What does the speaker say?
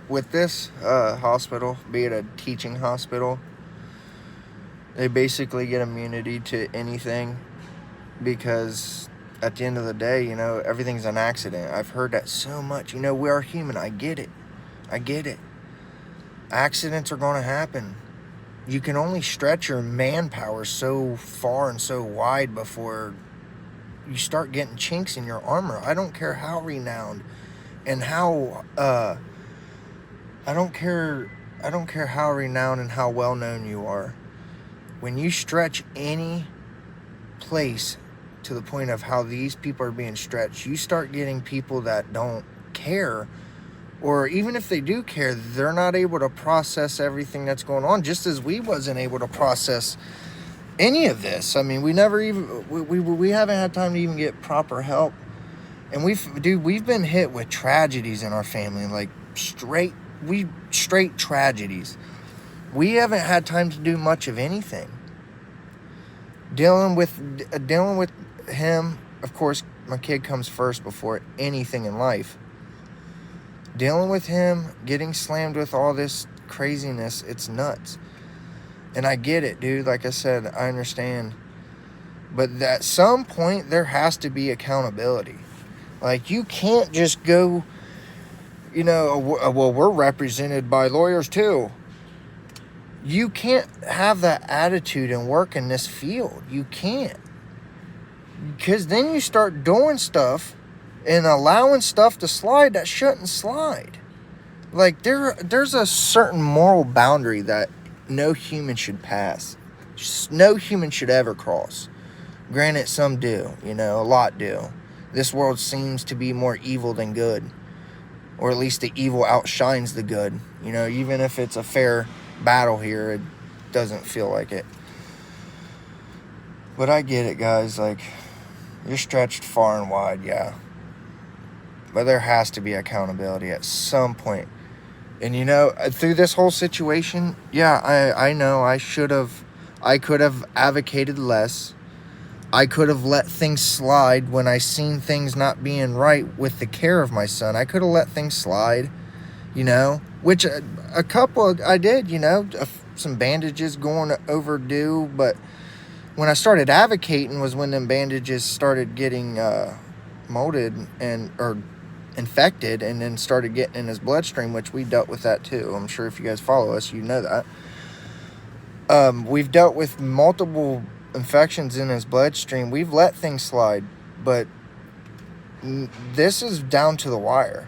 with this hospital, be it a teaching hospital, they basically get immunity to anything because at the end of the day, everything's an accident. I've heard that so much. We are human. I get it. Accidents are going to happen. You can only stretch your manpower so far and so wide before you start getting chinks in your armor. I don't care how renowned and how I don't care how renowned and how well known you are. When you stretch any place to the point of how these people are being stretched, you start getting people that don't care, or even if they do care, they're not able to process everything that's going on, just as we wasn't able to process any of this. I mean, we haven't had time to even get proper help. And we've been hit with tragedies in our family, like straight tragedies. We haven't had time to do much of anything. Dealing with him, of course, my kid comes first before anything in life. Dealing with him, getting slammed with all this craziness, it's nuts. And I get it, dude. Like I said, I understand. But at some point, there has to be accountability. Like, you can't just go, well, we're represented by lawyers too. You can't have that attitude and work in this field. You can't. Because then you start doing stuff and allowing stuff to slide that shouldn't slide. Like, there's a certain moral boundary that no human should pass. No human should ever cross. Granted, some do, a lot do. This world seems to be more evil than good. Or at least the evil outshines the good. Even if it's a fair battle here, it doesn't feel like it. But I get it, guys. Like, you're stretched far and wide, yeah. But there has to be accountability at some point. And through this whole situation, yeah, I know I could have advocated less. I could have let things slide when I seen things not being right with the care of my son. I could have let things slide, which a couple I did, some bandages going overdue. But when I started advocating was when them bandages started getting molded or infected, and then started getting in his bloodstream, which we dealt with that too. I'm sure if you guys follow us, you know that. We've dealt with multiple infections in his bloodstream. We've let things slide, but this is down to the wire.